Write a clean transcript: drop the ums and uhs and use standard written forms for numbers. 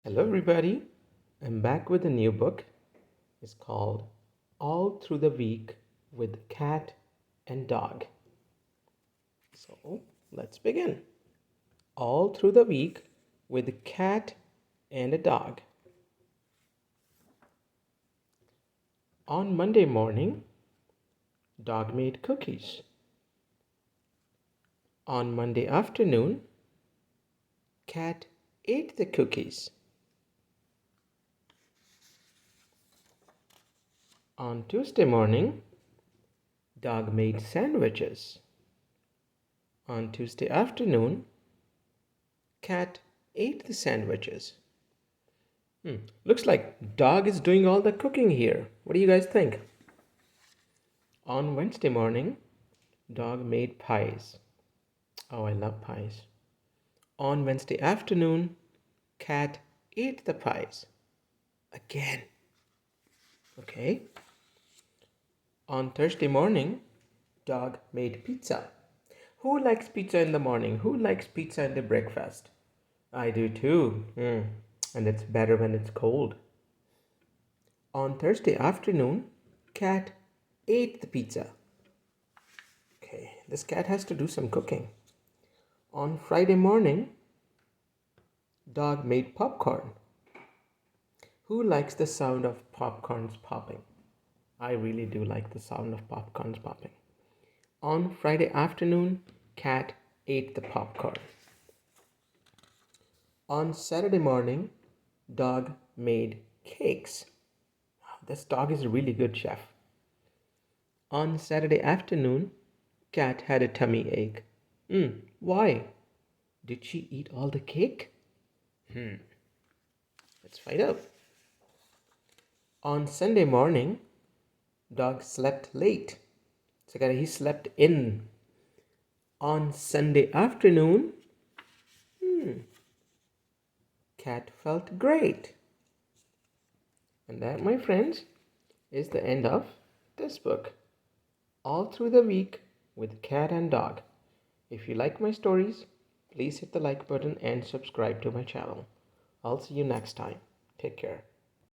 Hello, everybody. I'm back with a new book. It's called All Through the Week with Cat and Dog. So let's begin. All Through the Week with a Cat and a Dog. On Monday morning, Dog made cookies. On Monday afternoon, Cat ate the cookies. On Tuesday morning, Dog made sandwiches. On Tuesday afternoon, Cat ate the sandwiches. Looks like Dog is doing all the cooking here. What do you guys think? On Wednesday morning, Dog made pies. Oh, I love pies. On Wednesday afternoon, Cat ate the pies. Again. Okay. On Thursday morning, Dog made pizza. Who likes pizza in the morning? Who likes pizza in the breakfast? I do too. And it's better when it's cold. On Thursday afternoon, Cat ate the pizza. Okay, this cat has to do some cooking. On Friday morning, Dog made popcorn. Who likes the sound of popcorns popping? I really do like the sound of popcorns popping. On Friday afternoon, Cat ate the popcorn. On Saturday morning, Dog made cakes. This dog is a really good chef. On Saturday afternoon, Cat had a tummy ache. Why? Did she eat all the cake? Let's find out. On Sunday morning, Dog slept late. So he slept in. On Sunday afternoon, Cat felt great. And that, my friends, is the end of this book. All Through the Week with Cat and Dog. If you like my stories, please hit the like button and subscribe to my channel. I'll see you next time. Take care.